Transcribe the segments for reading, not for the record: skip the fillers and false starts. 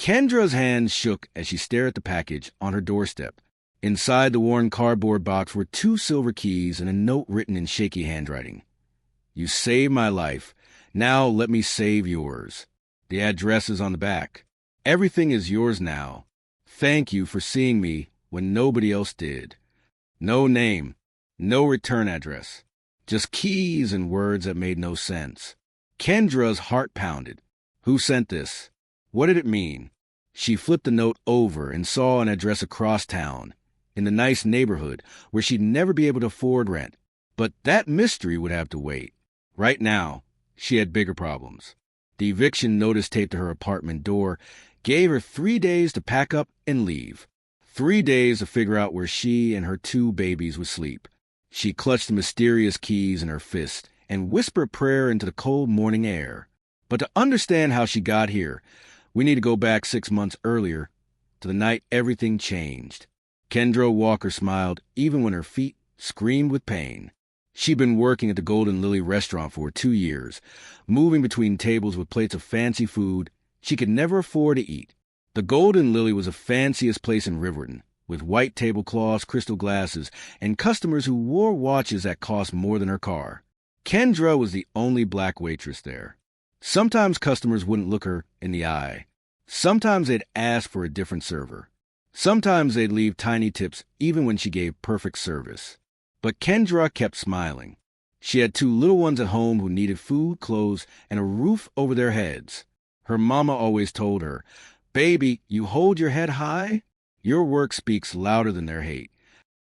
Kendra's hands shook as she stared at the package on her doorstep. Inside the worn cardboard box were 2 silver keys and a note written in shaky handwriting. "You saved my life. Now let me save yours." The address is on the back. "Everything is yours now. Thank you for seeing me when nobody else did." No name, no return address, just keys and words that made no sense. Kendra's heart pounded. Who sent this? What did it mean? She flipped the note over and saw an address across town, in the nice neighborhood where she'd never be able to afford rent. But that mystery would have to wait. Right now, she had bigger problems. The eviction notice taped to her apartment door gave her 3 days to pack up and leave. 3 days to figure out where she and her 2 babies would sleep. She clutched the mysterious keys in her fist and whispered a prayer into the cold morning air. But to understand how she got here, we need to go back 6 months earlier, to the night everything changed. Kendra Walker smiled even when her feet screamed with pain. She'd been working at the Golden Lily restaurant for 2 years, moving between tables with plates of fancy food she could never afford to eat. The Golden Lily was the fanciest place in Riverton, with white tablecloths, crystal glasses, and customers who wore watches that cost more than her car. Kendra was the only black waitress there. Sometimes customers wouldn't look her in the eye. Sometimes they'd ask for a different server. Sometimes they'd leave tiny tips even when she gave perfect service. But Kendra kept smiling. She had 2 little ones at home who needed food, clothes, and a roof over their heads. Her mama always told her, "Baby, you hold your head high? Your work speaks louder than their hate."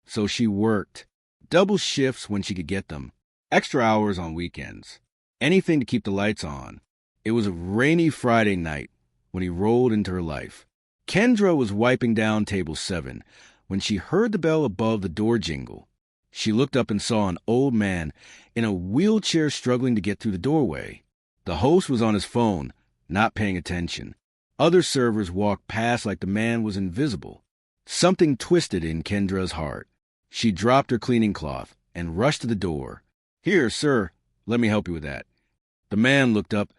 So she worked. Double shifts when she could get them. Extra hours on weekends. Anything to keep the lights on. It was a rainy Friday night when he rolled into her life. Kendra was wiping down table 7 when she heard the bell above the door jingle. She looked up and saw an old man in a wheelchair struggling to get through the doorway. The host was on his phone, not paying attention. Other servers walked past like the man was invisible. Something twisted in Kendra's heart. She dropped her cleaning cloth and rushed to the door. "Here, sir, let me help you with that." The man looked up,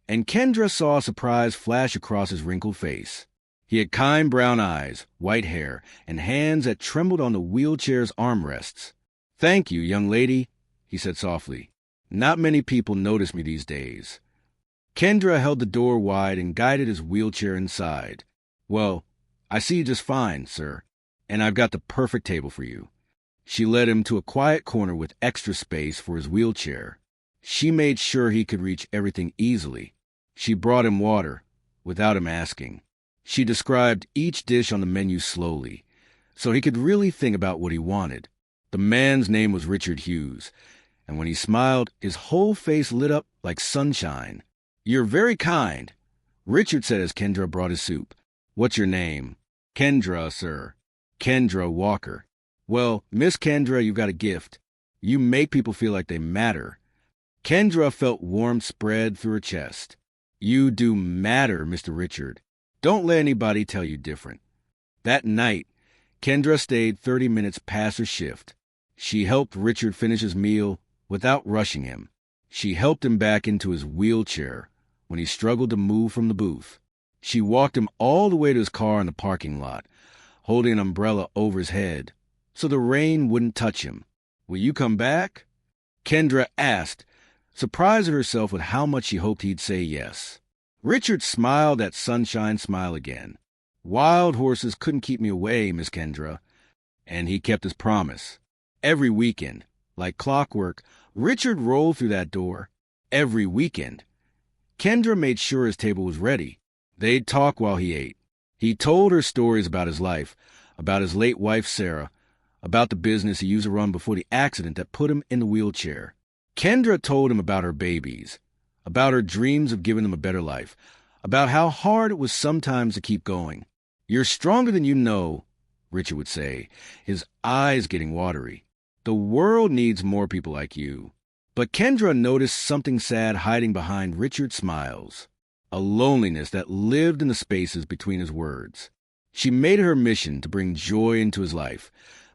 and Kendra saw a surprise flash across his wrinkled face. He had kind brown eyes, white hair, and hands that trembled on the wheelchair's armrests. "Thank you, young lady," he said softly. "Not many people notice me these days." Kendra held the door wide and guided his wheelchair inside. "Well, I see you just fine, sir, and I've got the perfect table for you." She led him to a quiet corner with extra space for his wheelchair. She made sure he could reach everything easily. She brought him water, without him asking. She described each dish on the menu slowly, so he could really think about what he wanted. The man's name was Richard Hughes, and when he smiled, his whole face lit up like sunshine. "You're very kind," Richard said as Kendra brought his soup. "What's your name?" "Kendra, sir." "Kendra Walker." "Well, Miss Kendra, you've got a gift. You make people feel like they matter." Kendra felt warmth spread through her chest. "You do matter, Mr. Richard. Don't let anybody tell you different." That night, Kendra stayed 30 minutes past her shift. She helped Richard finish his meal without rushing him. She helped him back into his wheelchair when he struggled to move from the booth. She walked him all the way to his car in the parking lot, holding an umbrella over his head so the rain wouldn't touch him. "Will you come back?" Kendra asked, surprised at herself with how much she hoped he'd say yes. Richard smiled that sunshine smile again. "Wild horses couldn't keep me away, Miss Kendra." And he kept his promise. Every weekend, like clockwork, Richard rolled through that door. Every weekend. Kendra made sure his table was ready. They'd talk while he ate. He told her stories about his life, about his late wife, Sarah, about the business he used to run before the accident that put him in the wheelchair. Kendra told him about her babies, about her dreams of giving them a better life, about how hard it was sometimes to keep going. "You're stronger than you know," Richard would say, his eyes getting watery. "The world needs more people like you." But Kendra noticed something sad hiding behind Richard's smiles, a loneliness that lived in the spaces between his words. She made it her mission to bring joy into his life,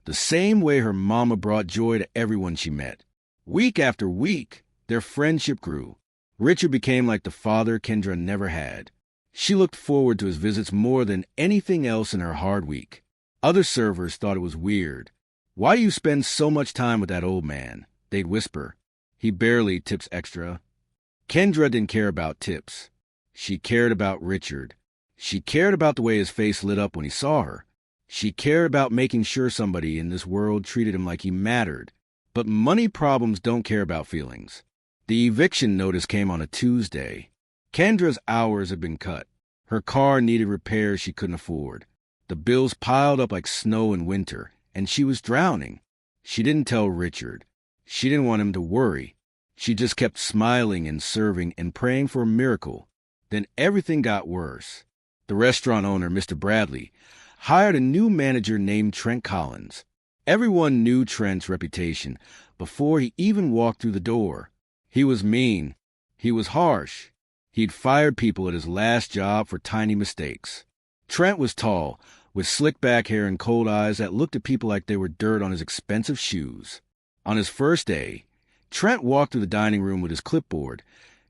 the same way her mama brought joy to everyone she met. Week after week, their friendship grew. Richard became like the father Kendra never had. She looked forward to his visits more than anything else in her hard week. Other servers thought it was weird. "Why do you spend so much time with that old man?" They'd whisper. "He barely tips extra." Kendra didn't care about tips. She cared about Richard. She cared about the way his face lit up when he saw her. She cared about making sure somebody in this world treated him like he mattered. But money problems don't care about feelings. The eviction notice came on a Tuesday. Kendra's hours had been cut. Her car needed repairs she couldn't afford. The bills piled up like snow in winter, and she was drowning. She didn't tell Richard. She didn't want him to worry. She just kept smiling and serving and praying for a miracle. Then everything got worse. The restaurant owner, Mr. Bradley, hired a new manager named Trent Collins. Everyone knew Trent's reputation before he even walked through the door. He was mean. He was harsh. He'd fired people at his last job for tiny mistakes. Trent was tall, with slick back hair and cold eyes that looked at people like they were dirt on his expensive shoes. On his first day, Trent walked through the dining room with his clipboard,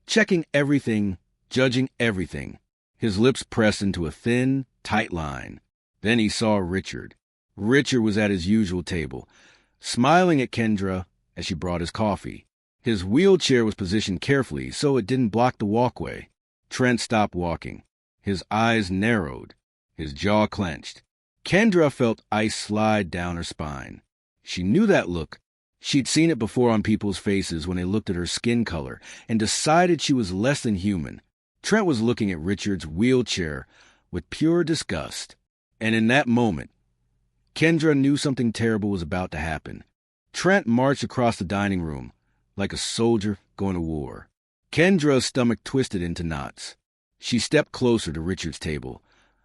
checking everything, judging everything. His lips pressed into a thin, tight line. Then he saw Richard. Richard was at his usual table, smiling at Kendra as she brought his coffee. His wheelchair was positioned carefully so it didn't block the walkway. Trent stopped walking. His eyes narrowed. His jaw clenched. Kendra felt ice slide down her spine. She knew that look. She'd seen it before on people's faces when they looked at her skin color and decided she was less than human. Trent was looking at Richard's wheelchair with pure disgust. And in that moment, Kendra knew something terrible was about to happen. Trent marched across the dining room like a soldier going to war. Kendra's stomach twisted into knots. She stepped closer to Richard's table,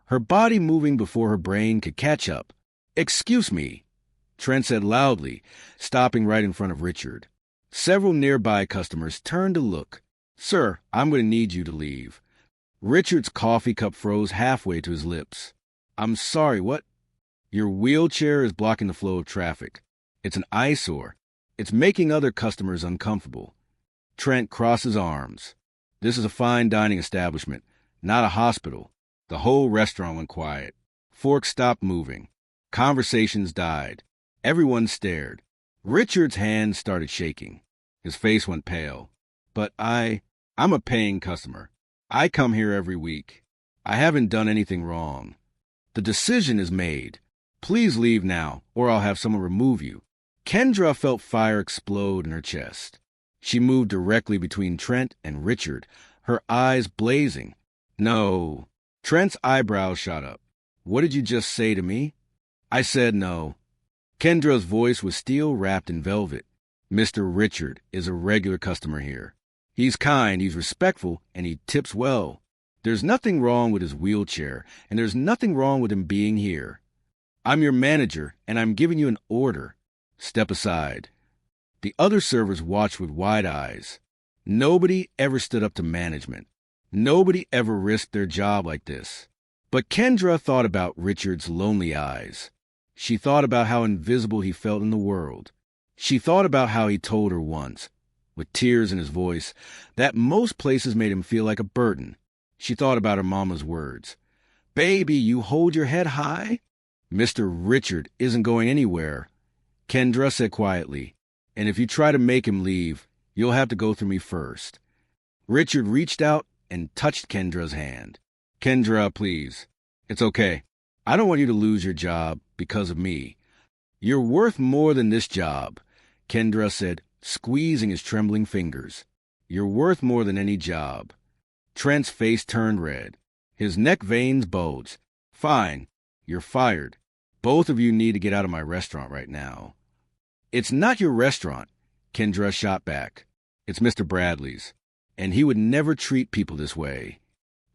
her body moving before her brain could catch up. "Excuse me," Trent said loudly, stopping right in front of Richard. Several nearby customers turned to look. "Sir, I'm going to need you to leave." Richard's coffee cup froze halfway to his lips. "I'm sorry, what?" "Your wheelchair is blocking the flow of traffic. It's an eyesore. It's making other customers uncomfortable." Trent crossed his arms. "This is a fine dining establishment, not a hospital." The whole restaurant went quiet. Forks stopped moving. Conversations died. Everyone stared. Richard's hands started shaking. His face went pale. "But I'm a paying customer. I come here every week. I haven't done anything wrong. The decision is made. Please leave now, or I'll have someone remove you." Kendra felt fire explode in her chest. She moved directly between Trent and Richard, her eyes blazing. "No." Trent's eyebrows shot up. "What did you just say to me?" "I said no." Kendra's voice was steel wrapped in velvet. "Mr. Richard is a regular customer here. He's kind, he's respectful, and he tips well. There's nothing wrong with his wheelchair, and there's nothing wrong with him being here. I'm your manager, and I'm giving you an order. Step aside." The other servers watched with wide eyes. Nobody ever stood up to management. Nobody ever risked their job like this. But Kendra thought about Richard's lonely eyes. She thought about how invisible he felt in the world. She thought about how he told her once, with tears in his voice, that most places made him feel like a burden. She thought about her mama's words. "Baby, you hold your head high?" "Mr. Richard isn't going anywhere," Kendra said quietly. "And if you try to make him leave, you'll have to go through me first." Richard reached out and touched Kendra's hand. "Kendra, please. It's okay. I don't want you to lose your job because of me. You're worth more than this job," Kendra said, squeezing his trembling fingers. "You're worth more than any job." Trent's face turned red. His neck veins bulged. "Fine. You're fired. Both of you need to get out of my restaurant right now." "It's not your restaurant," Kendra shot back. "It's Mr. Bradley's, and he would never treat people this way.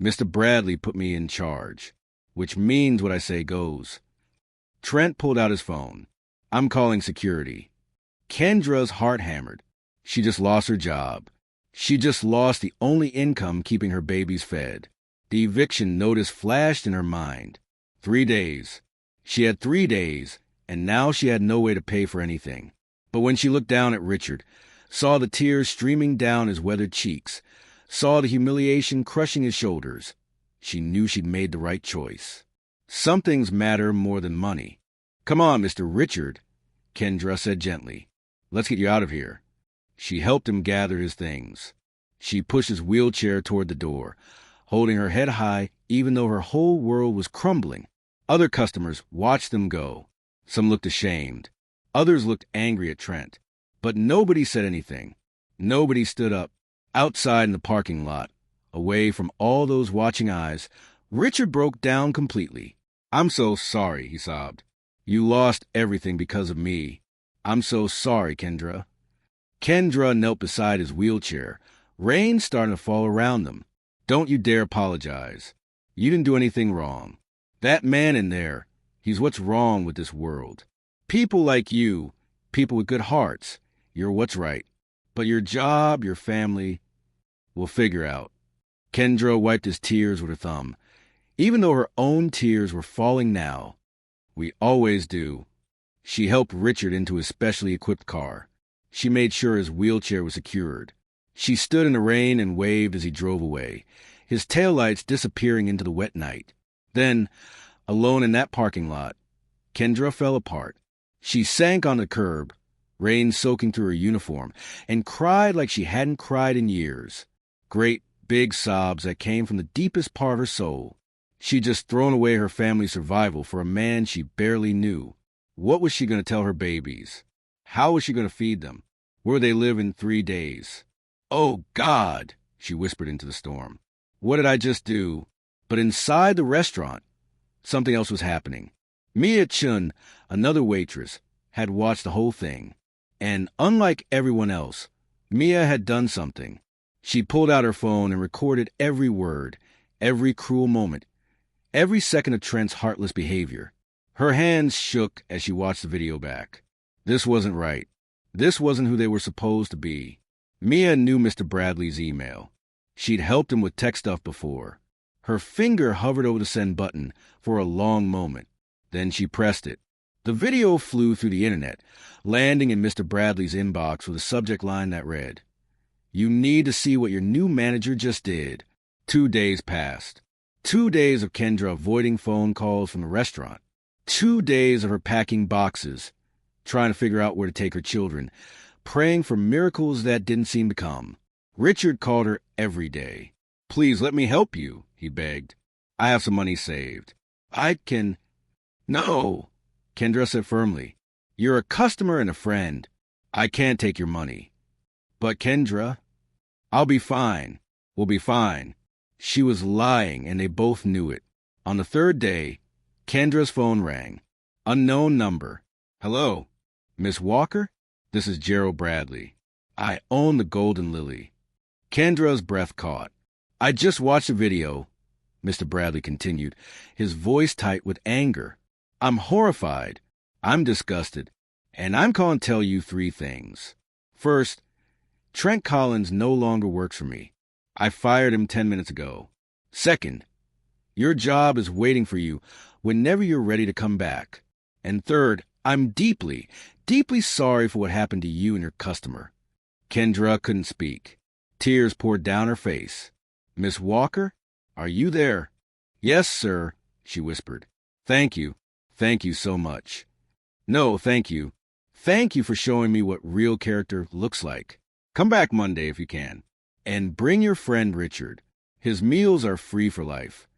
Mr. Bradley put me in charge, which means what I say goes." Trent pulled out his phone. "I'm calling security." Kendra's heart hammered. She just lost her job. She just lost the only income keeping her babies fed. The eviction notice flashed in her mind. 3 days. She had 3 days, and now she had no way to pay for anything. But when she looked down at Richard, saw the tears streaming down his weathered cheeks, saw the humiliation crushing his shoulders, She knew she'd made the right choice. Some things matter more than money. "Come on, Mr. Richard," Kendra said gently. "Let's get you out of here." She helped him gather his things. She pushed his wheelchair toward the door, holding her head high even though her whole world was crumbling. Other customers watched them go. Some looked ashamed. Others looked angry at Trent. But nobody said anything. Nobody stood up. Outside in the parking lot, away from all those watching eyes, Richard broke down completely. "I'm so sorry," he sobbed. "You lost everything because of me. I'm so sorry, Kendra." Kendra knelt beside his wheelchair, rain starting to fall around them. "Don't you dare apologize. You didn't do anything wrong. That man in there, he's what's wrong with this world. People like you, people with good hearts, you're what's right. But your job, your family, we'll figure out." Kendra wiped his tears with her thumb, even though her own tears were falling now. "We always do." She helped Richard into his specially equipped car. She made sure his wheelchair was secured. She stood in the rain and waved as he drove away, his taillights disappearing into the wet night. Then, alone in that parking lot, Kendra fell apart. She sank on the curb, rain soaking through her uniform, and cried like she hadn't cried in years. Great, big sobs that came from the deepest part of her soul. She'd just thrown away her family's survival for a man she barely knew. What was she going to tell her babies? How was she going to feed them? Where would they live in 3 days? "Oh, God," she whispered into the storm. "What did I just do?" But inside the restaurant, something else was happening. Mia Chun, another waitress, had watched the whole thing. And unlike everyone else, Mia had done something. She pulled out her phone and recorded every word, every cruel moment, every second of Trent's heartless behavior. Her hands shook as she watched the video back. This wasn't right. This wasn't who they were supposed to be. Mia knew Mr. Bradley's email. She'd helped him with tech stuff before. Her finger hovered over the send button for a long moment. Then she pressed it. The video flew through the internet, landing in Mr. Bradley's inbox with a subject line that read, "You need to see what your new manager just did." 2 days passed. 2 days of Kendra avoiding phone calls from the restaurant. 2 days of her packing boxes, trying to figure out where to take her children, praying for miracles that didn't seem to come. Richard called her every day. "Please let me help you," he begged. "I have some money saved. I can—" "No," Kendra said firmly. "You're a customer and a friend. I can't take your money." "But Kendra—" "I'll be fine. We'll be fine." She was lying, and they both knew it. On the 3rd day, Kendra's phone rang. Unknown number. "Hello, Miss Walker? This is Gerald Bradley. I own the Golden Lily." Kendra's breath caught. "I just watched a video," Mr. Bradley continued, his voice tight with anger. "I'm horrified. I'm disgusted. And I'm calling to tell you 3 things. First, Trent Collins no longer works for me. I fired him 10 minutes ago. Second, your job is waiting for you whenever you're ready to come back. And third, I'm deeply, deeply sorry for what happened to you and your customer." Kendra couldn't speak. Tears poured down her face. "Miss Walker, are you there?" "Yes, sir," she whispered. "Thank you. Thank you so much." "No, thank you. Thank you for showing me what real character looks like. Come back Monday if you can. And bring your friend Richard. His meals are free for life."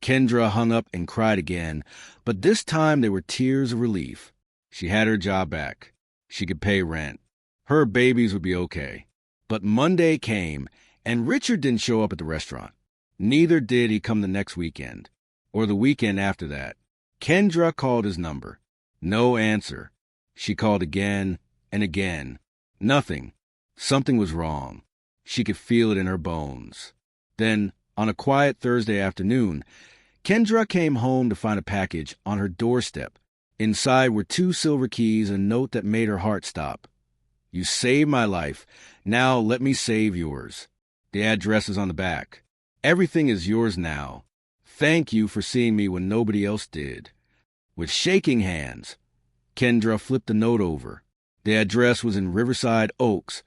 Kendra hung up and cried again, but this time they were tears of relief. She had her job back. She could pay rent. Her babies would be okay. But Monday came, and Richard didn't show up at the restaurant. Neither did he come the next weekend, or the weekend after that. Kendra called his number. No answer. She called again and again. Nothing. Something was wrong. She could feel it in her bones. Then, on a quiet Thursday afternoon, Kendra came home to find a package on her doorstep. Inside were 2 silver keys and a note that made her heart stop. "You saved my life. Now let me save yours." The address is on the back. "Everything is yours now. Thank you for seeing me when nobody else did." With shaking hands, Kendra flipped the note over. The address was in Riverside Oaks,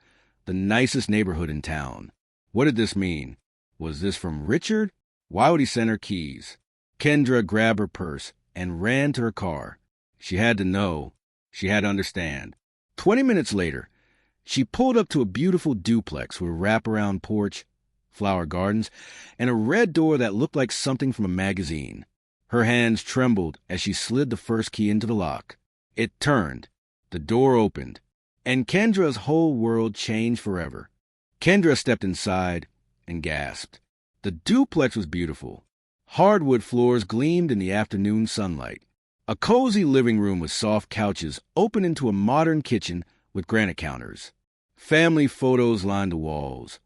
the nicest neighborhood in town. What did this mean? Was this from Richard Why would he send her keys? Kendra grabbed her purse and ran to her car. She had to know. She had to understand. 20 minutes later, she pulled up to a beautiful duplex with a wraparound porch, flower gardens, and a red door that looked like something from a magazine. Her hands trembled as she slid the first key into the lock. It turned. The door opened. And Kendra's whole world changed forever. Kendra stepped inside and gasped. The duplex was beautiful. Hardwood floors gleamed in the afternoon sunlight. A cozy living room with soft couches opened into a modern kitchen with granite counters. Family photos lined the walls.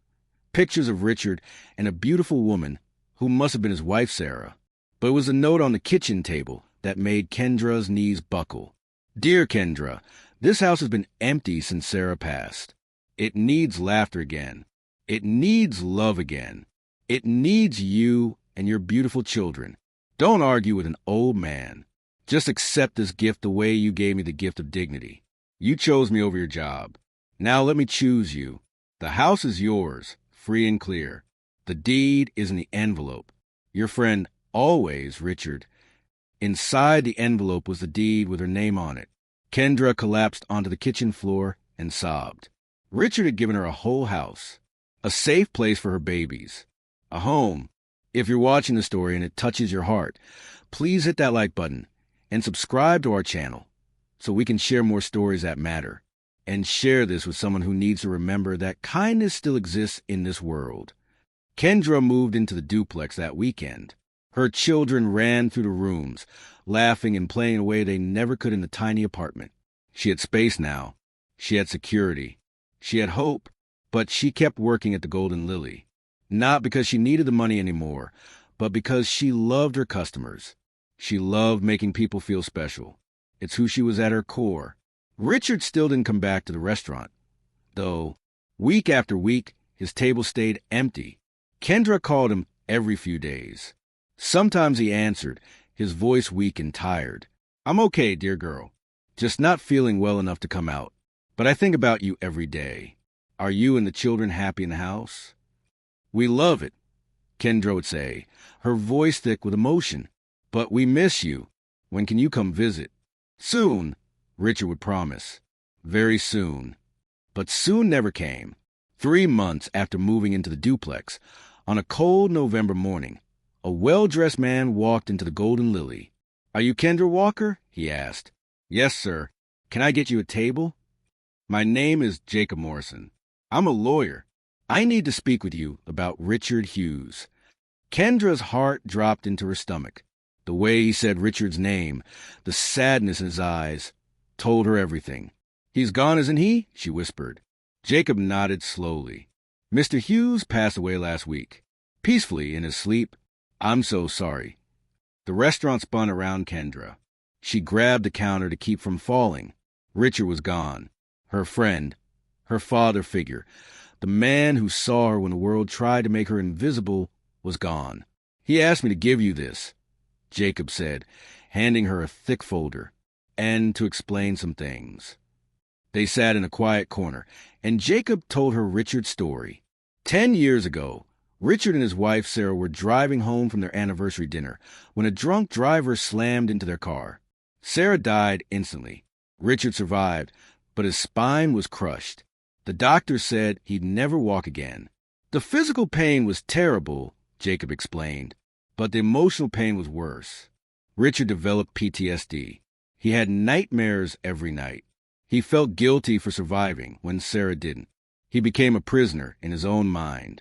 Pictures of Richard and a beautiful woman who must have been his wife, Sarah. But it was a note on the kitchen table that made Kendra's knees buckle. Dear Kendra, this house has been empty since Sarah passed. It needs laughter again. It needs love again. It needs you and your beautiful children. Don't argue with an old man. Just accept this gift the way you gave me the gift of dignity. You chose me over your job. Now let me choose you. The house is yours, free and clear. The deed is in the envelope. Your friend, always, Richard. Inside the envelope was the deed with her name on it. Kendra collapsed onto the kitchen floor and sobbed. Richard had given her a whole house, a safe place for her babies, a home. If you're watching the story and it touches your heart, please hit that like button and subscribe to our channel so we can share more stories that matter. And share this with someone who needs to remember that kindness still exists in this world. Kendra moved into the duplex that weekend. Her children ran through the rooms, laughing and playing in a way they never could in the tiny apartment. She had space now. She had security. She had hope. But she kept working at the Golden Lily. Not because she needed the money anymore, but because she loved her customers. She loved making people feel special. It's who she was at her core. Richard still didn't come back to the restaurant, though week after week his table stayed empty. Kendra called him every few days. Sometimes he answered, his voice weak and tired. I'm okay, dear girl. Just not feeling well enough to come out. But I think about you every day. Are you and the children happy in the house? We love it, Kendra would say, her voice thick with emotion. But we miss you. When can you come visit? Soon, Richard would promise. Very soon. But soon never came. 3 months after moving into the duplex, on a cold November morning, a well-dressed man walked into the Golden Lily. Are you Kendra Walker? He asked. Yes, sir. Can I get you a table? My name is Jacob Morrison. I'm a lawyer. I need to speak with you about Richard Hughes. Kendra's heart dropped into her stomach. The way he said Richard's name, the sadness in his eyes, told her everything. He's gone, isn't he? She whispered. Jacob nodded slowly. Mr. Hughes passed away last week. Peacefully in his sleep. I'm so sorry. The restaurant spun around Kendra. She grabbed the counter to keep from falling. Richard was gone. Her friend, her father figure, the man who saw her when the world tried to make her invisible, was gone. He asked me to give you this, Jacob said, handing her a thick folder, and to explain some things. They sat in a quiet corner, and Jacob told her Richard's story. 10 years ago, Richard and his wife Sarah were driving home from their anniversary dinner when a drunk driver slammed into their car. Sarah died instantly. Richard survived, but his spine was crushed. The doctor said he'd never walk again. The physical pain was terrible, Jacob explained, but the emotional pain was worse. Richard developed PTSD. He had nightmares every night. He felt guilty for surviving when Sarah didn't. He became a prisoner in his own mind.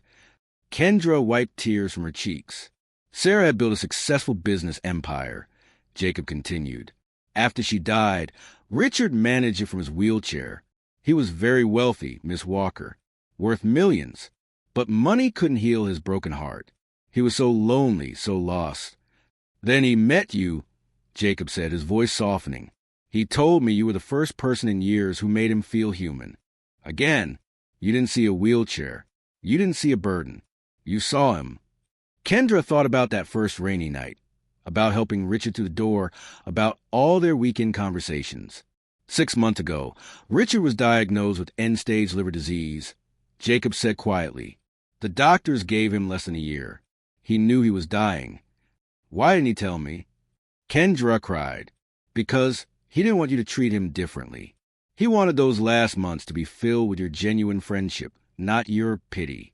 Kendra wiped tears from her cheeks. Sarah had built a successful business empire, Jacob continued. After she died, Richard managed it from his wheelchair. He was very wealthy, Miss Walker, worth millions. But money couldn't heal his broken heart. He was so lonely, so lost. Then he met you, Jacob said, his voice softening. He told me you were the first person in years who made him feel human. Again, you didn't see a wheelchair. You didn't see a burden. You saw him. Kendra thought about that first rainy night, about helping Richard to the door, about all their weekend conversations. 6 months ago, Richard was diagnosed with end-stage liver disease. Jacob said quietly, the doctors gave him less than a year. He knew he was dying. Why didn't he tell me? Kendra cried. Because he didn't want you to treat him differently. He wanted those last months to be filled with your genuine friendship, not your pity.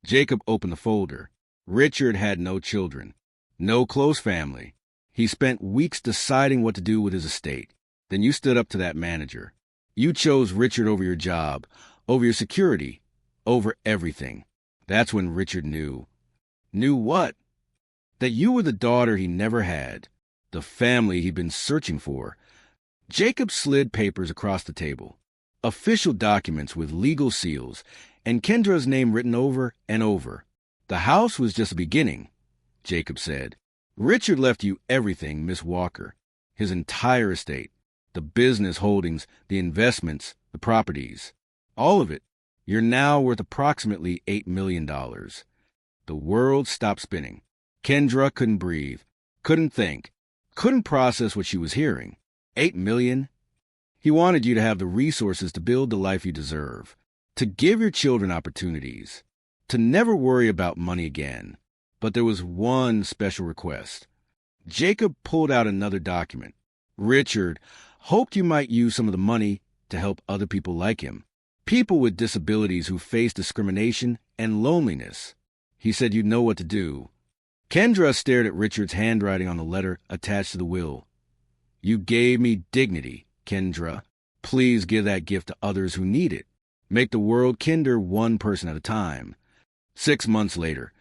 Jacob opened the folder. Richard had no children, no close family. He spent weeks deciding what to do with his estate. Then you stood up to that manager. You chose Richard over your job, over your security, over everything. That's when Richard knew. Knew what? That you were the daughter he never had, the family he'd been searching for. Jacob slid papers across the table, official documents with legal seals, and Kendra's name written over and over. The house was just a beginning, Jacob said. Richard left you everything, Miss Walker, his entire estate, the business holdings, the investments, the properties, all of it. You're now worth approximately $8 million. The world stopped spinning. Kendra couldn't breathe, couldn't think, couldn't process what she was hearing. $8 million? He wanted you to have the resources to build the life you deserve, to give your children opportunities, to never worry about money again. But there was one special request. Jacob pulled out another document. Richard hoped you might use some of the money to help other people like him, people with disabilities who face discrimination and loneliness. He said you'd know what to do. Kendra stared at Richard's handwriting on the letter attached to the will. You gave me dignity, Kendra. Please give that gift to others who need it. Make the world kinder one person at a time. 6 months later,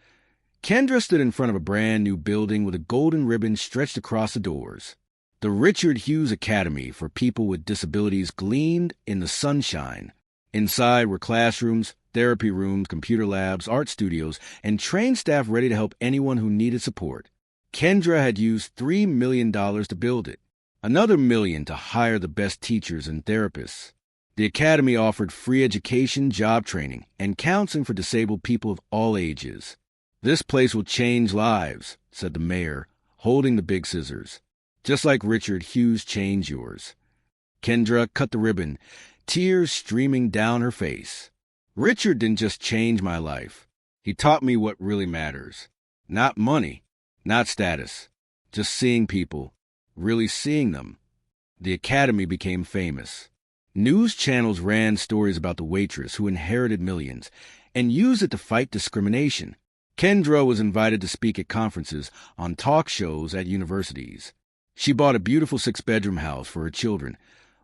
Kendra stood in front of a brand new building with a golden ribbon stretched across the doors. The Richard Hughes Academy for People with Disabilities gleamed in the sunshine. Inside were classrooms, therapy rooms, computer labs, art studios, and trained staff ready to help anyone who needed support. Kendra had used $3 million to build it, another $1 million to hire the best teachers and therapists. The academy offered free education, job training, and counseling for disabled people of all ages. This place will change lives, said the mayor, holding the big scissors. Just like Richard Hughes changed yours. Kendra cut the ribbon, tears streaming down her face. Richard didn't just change my life. He taught me what really matters. Not money, not status, just seeing people, really seeing them. The academy became famous. News channels ran stories about the waitress who inherited millions and used it to fight discrimination. Kendra was invited to speak at conferences, on talk shows at universities. She bought a beautiful 6-bedroom house for her children,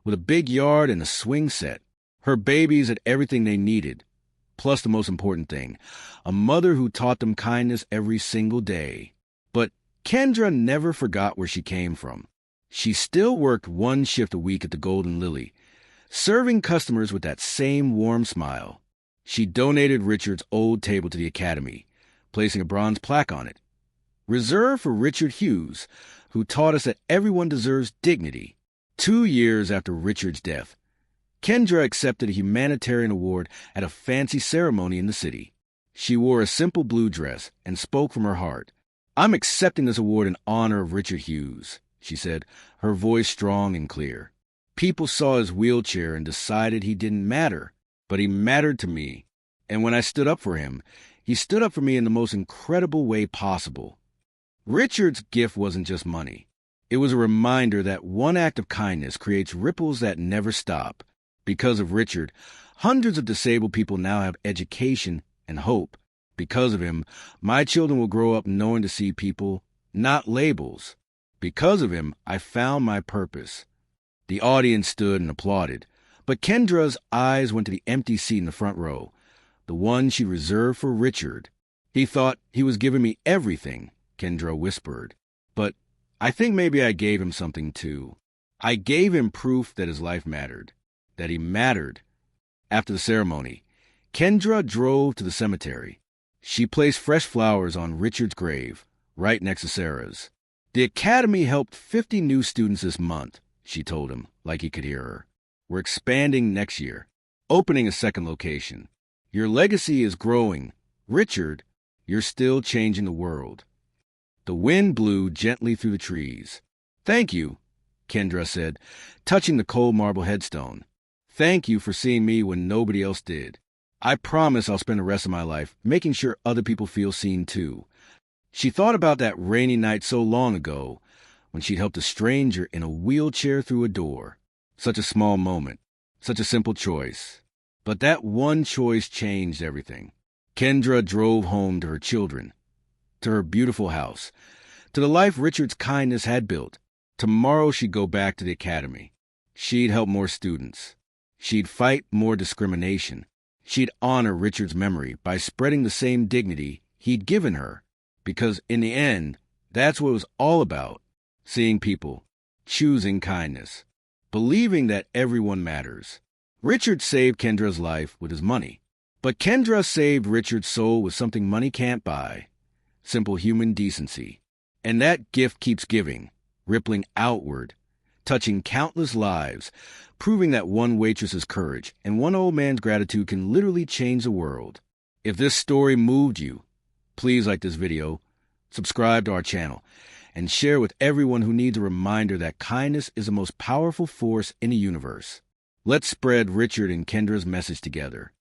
with a big yard and a swing set. Her babies had everything they needed, plus the most important thing, a mother who taught them kindness every single day. But Kendra never forgot where she came from. She still worked 1 shift a week at the Golden Lily, serving customers with that same warm smile. She donated Richard's old table to the academy, placing a bronze plaque on it, reserved for Richard Hughes, who taught us that everyone deserves dignity. 2 years after Richard's death, Kendra accepted a humanitarian award at a fancy ceremony in the city. She wore a simple blue dress and spoke from her heart. I'm accepting this award in honor of Richard Hughes, she said, her voice strong and clear. People saw his wheelchair and decided he didn't matter, but he mattered to me. And when I stood up for him, he stood up for me in the most incredible way possible. Richard's gift wasn't just money. It was a reminder that one act of kindness creates ripples that never stop. Because of Richard, hundreds of disabled people now have education and hope. Because of him, my children will grow up knowing to see people, not labels. Because of him, I found my purpose. The audience stood and applauded, but Kendra's eyes went to the empty seat in the front row, the one she reserved for Richard. He thought he was giving me everything, Kendra whispered. But I think maybe I gave him something too. I gave him proof that his life mattered, that he mattered. After the ceremony, Kendra drove to the cemetery. She placed fresh flowers on Richard's grave, right next to Sarah's. The academy helped 50 new students this month, she told him, like he could hear her. We're expanding next year, opening a second location. Your legacy is growing. Richard, you're still changing the world. The wind blew gently through the trees. Thank you, Kendra said, touching the cold marble headstone. Thank you for seeing me when nobody else did. I promise I'll spend the rest of my life making sure other people feel seen too. She thought about that rainy night so long ago when she'd helped a stranger in a wheelchair through a door. Such a small moment, such a simple choice. But that one choice changed everything. Kendra drove home to her children, to her beautiful house, to the life Richard's kindness had built. Tomorrow she'd go back to the academy. She'd help more students. She'd fight more discrimination. She'd honor Richard's memory by spreading the same dignity he'd given her. Because in the end, that's what it was all about. Seeing people, choosing kindness, believing that everyone matters. Richard saved Kendra's life with his money. But Kendra saved Richard's soul with something money can't buy. Simple human decency. And that gift keeps giving, rippling outward, touching countless lives, proving that one waitress's courage and one old man's gratitude can literally change the world. If this story moved you, please like this video, subscribe to our channel, and share with everyone who needs a reminder that kindness is the most powerful force in the universe. Let's spread Richard and Kendra's message together.